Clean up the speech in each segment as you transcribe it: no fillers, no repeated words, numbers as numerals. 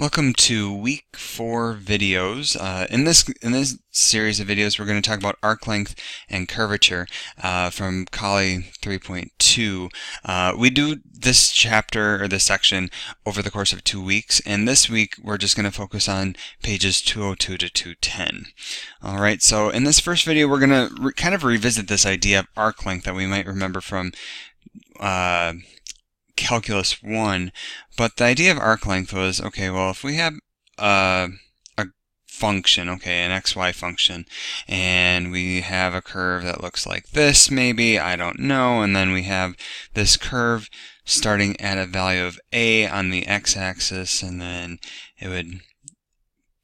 Welcome to week 4 videos. In this series of videos, we're going to talk about arc length and curvature from Kali 3.2. We do this chapter or this section over the course of 2 weeks, and this week we're just going to focus on pages 202 to 210. All right. So in this first video, we're going to kind of revisit this idea of arc length that we might remember from Calculus 1, but the idea of arc length was, okay, well, if we have a function, okay, an xy function, and we have a curve that looks like this, maybe, I don't know, and then we have this curve starting at a value of a on the x-axis, and then it would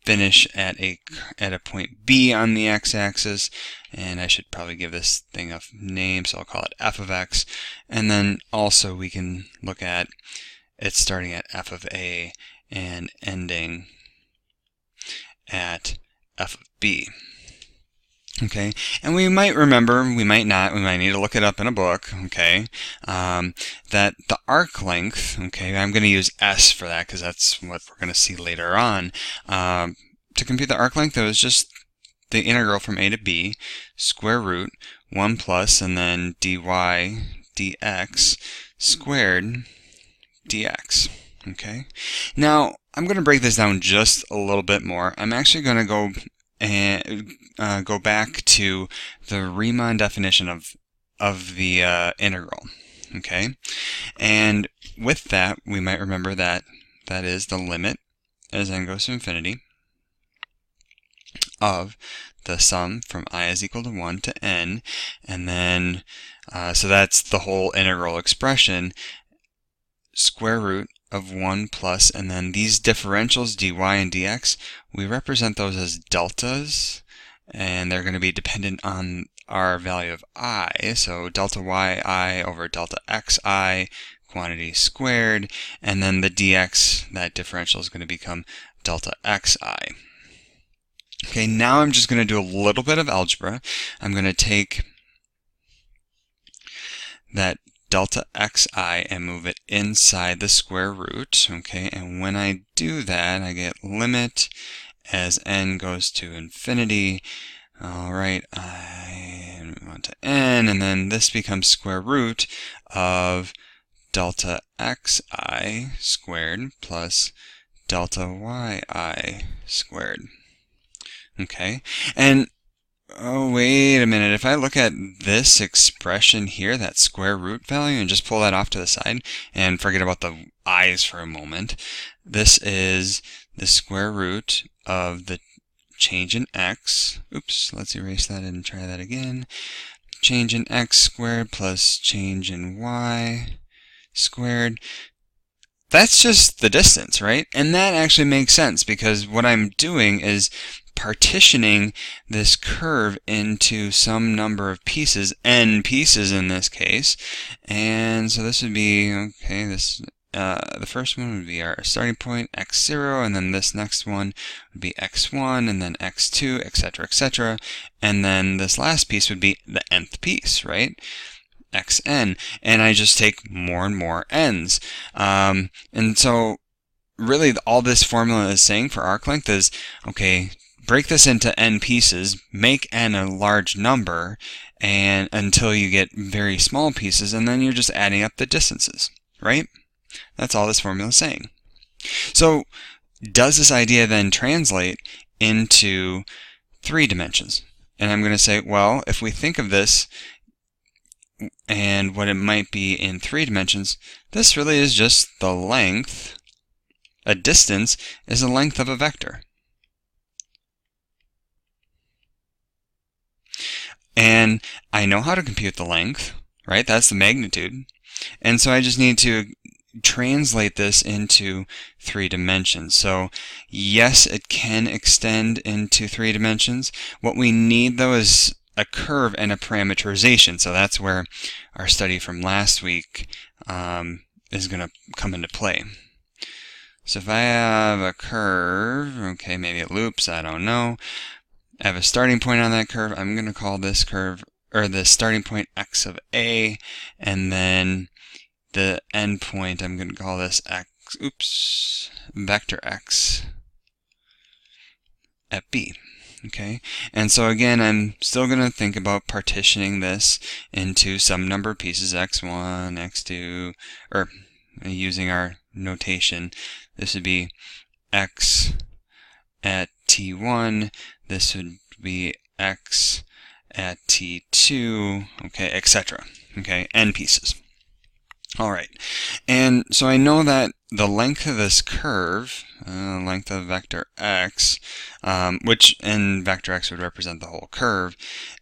finish at a point B on the x-axis, and I should probably give this thing a name, so I'll call it f of x. And then also we can look at it starting at f of a and ending at f of b. Okay, and we might remember, we might not, we might need to look it up in a book, okay, that the arc length, okay, I'm going to use S for that because that's what we're going to see later on. To compute the arc length, it was just the integral from a to b, square root 1 plus, and then dy dx squared dx, okay. Now, I'm going to break this down just a little bit more. I'm actually going to go back to the Riemann definition of the integral, okay? And with that, we might remember that that is the limit as n goes to infinity of the sum from I is equal to 1 to n, and then, so that's the whole integral expression, square root of 1 plus, and then these differentials, dy and dx, we represent those as deltas, and they're going to be dependent on our value of I, so delta yi over delta xi, quantity squared, and then the dx, that differential is going to become delta xi. Okay, now I'm just going to do a little bit of algebra. I'm going to take that delta xi and move it inside the square root, okay, and when I do that, I get limit as n goes to infinity. Alright, I move on to n, and then this becomes square root of delta xi squared plus delta yi squared. Okay, and oh, wait a minute. If I look at this expression here, that square root value, and just pull that off to the side and forget about the i's for a moment, this is the square root of the change in x. Oops, let's erase that and try that again. Change in x squared plus change in y squared. That's just the distance, right? And that actually makes sense because what I'm doing is partitioning this curve into some number of pieces, n pieces in this case, and so this would be, okay, this the first one would be our starting point, x0, and then this next one would be x1, and then x2, etc., etc., and then this last piece would be the nth piece, right? xn, and I just take more and more n's, and so really all this formula is saying for arc length is, okay, break this into n pieces, make n a large number, and until you get very small pieces, and then you're just adding up the distances, right? That's all this formula is saying. So does this idea then translate into 3 dimensions? And I'm going to say, well, if we think of this and what it might be in 3 dimensions, this really is just the length. A distance is the length of a vector. And I know how to compute the length, right? That's the magnitude. And so I just need to translate this into 3 dimensions. So yes, it can extend into 3 dimensions. What we need though is a curve and a parameterization. So that's where our study from last week is going to come into play. So if I have a curve, okay, maybe it loops, I don't know. I have a starting point on that curve. I'm going to call this curve, or the starting point, x of a, and then the end point, I'm going to call this x vector x at b. Okay, and so again, I'm still going to think about partitioning this into some number of pieces, x1, x2, or using our notation, this would be x at t1, this would be x at t2, okay, etc. Okay, n pieces. All right, and so I know that the length of this curve, length of vector x, which in vector x would represent the whole curve,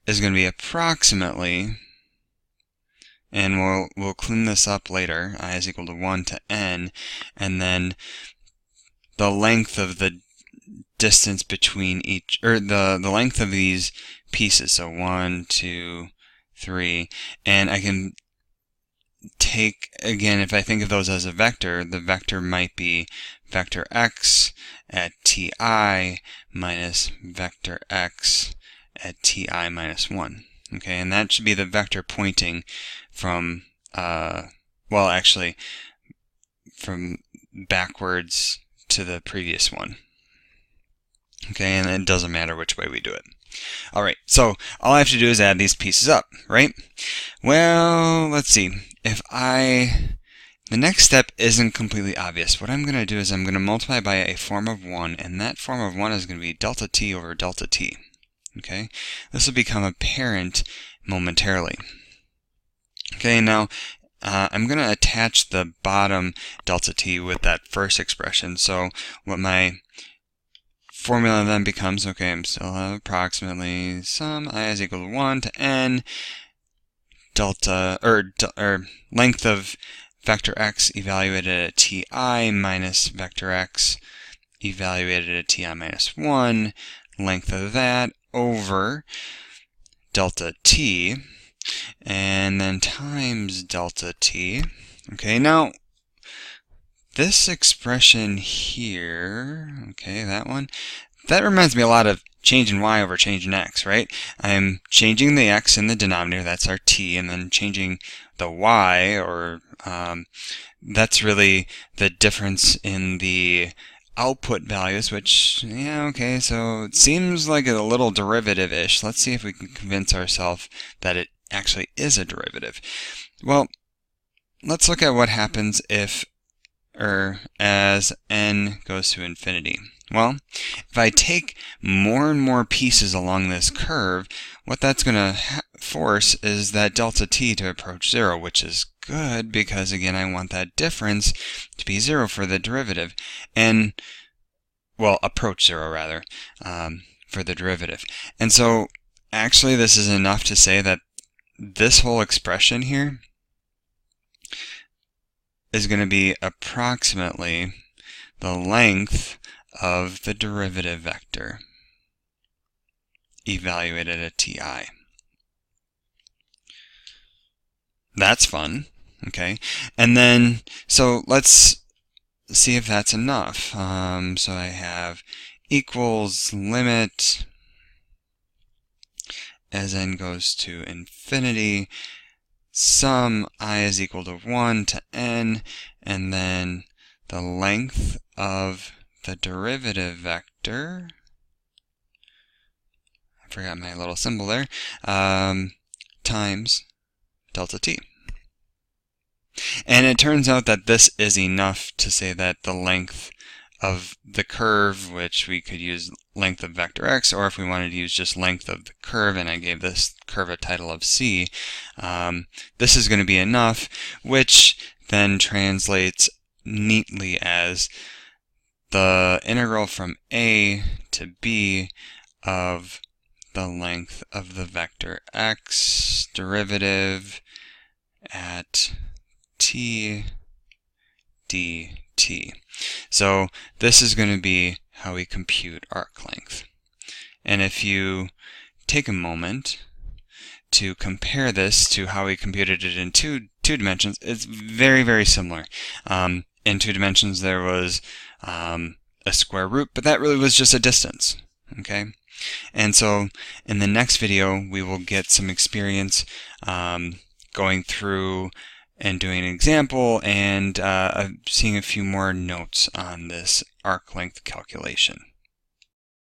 is going to be approximately, and we'll clean this up later, I is equal to 1 to n, and then the length of the distance between each, or the length of these pieces, so 1, 2, 3, and I can take, again, if I think of those as a vector, the vector might be vector x at ti minus vector x at ti minus 1. Okay, and that should be the vector pointing from, well, actually, from backwards to the previous one. Okay, and it doesn't matter which way we do it. All right, so all I have to do is add these pieces up, right? Well, let's see. The next step isn't completely obvious. What I'm going to do is I'm going to multiply by a form of 1, and that form of 1 is going to be delta t over delta t. Okay, this will become apparent momentarily. Okay, now I'm going to attach the bottom delta t with that first expression. So what my formula then becomes, okay, I'm still have approximately sum I is equal to 1 to n delta, or length of vector x evaluated at ti minus vector x evaluated at ti minus 1, length of that over delta t, and then times delta t. Okay, now this expression here, okay, that one, that reminds me a lot of change in y over change in x, right? I'm changing the x in the denominator, that's our t, and then changing the y, or that's really the difference in the output values, which, yeah, okay, so it seems like a little derivative-ish. Let's see if we can convince ourselves that it actually is a derivative. Well, let's look at what happens if, or as n goes to infinity. Well, if I take more and more pieces along this curve, what that's going to force is that delta t to approach 0, which is good because, again, I want that difference to be 0 for the derivative. And, well, approach 0, rather, for the derivative. And so, actually, this is enough to say that this whole expression here is going to be approximately the length of the derivative vector evaluated at ti. That's fun, okay? And then, so let's see if that's enough. So I have equals limit as n goes to infinity, sum I is equal to 1 to n, and then the length of the derivative vector, I forgot my little symbol there, times delta t. And it turns out that this is enough to say that the length of the curve, which we could use length of vector x, or if we wanted to use just length of the curve, and I gave this curve a title of c, this is going to be enough, which then translates neatly as the integral from a to b of the length of the vector x derivative at t dt. So this is going to be how we compute arc length. And if you take a moment to compare this to how we computed it in two dimensions, it's very, very similar. In 2 dimensions there was a square root, but that really was just a distance. Okay? And so in the next video we will get some experience going through and doing an example and seeing a few more notes on this arc length calculation.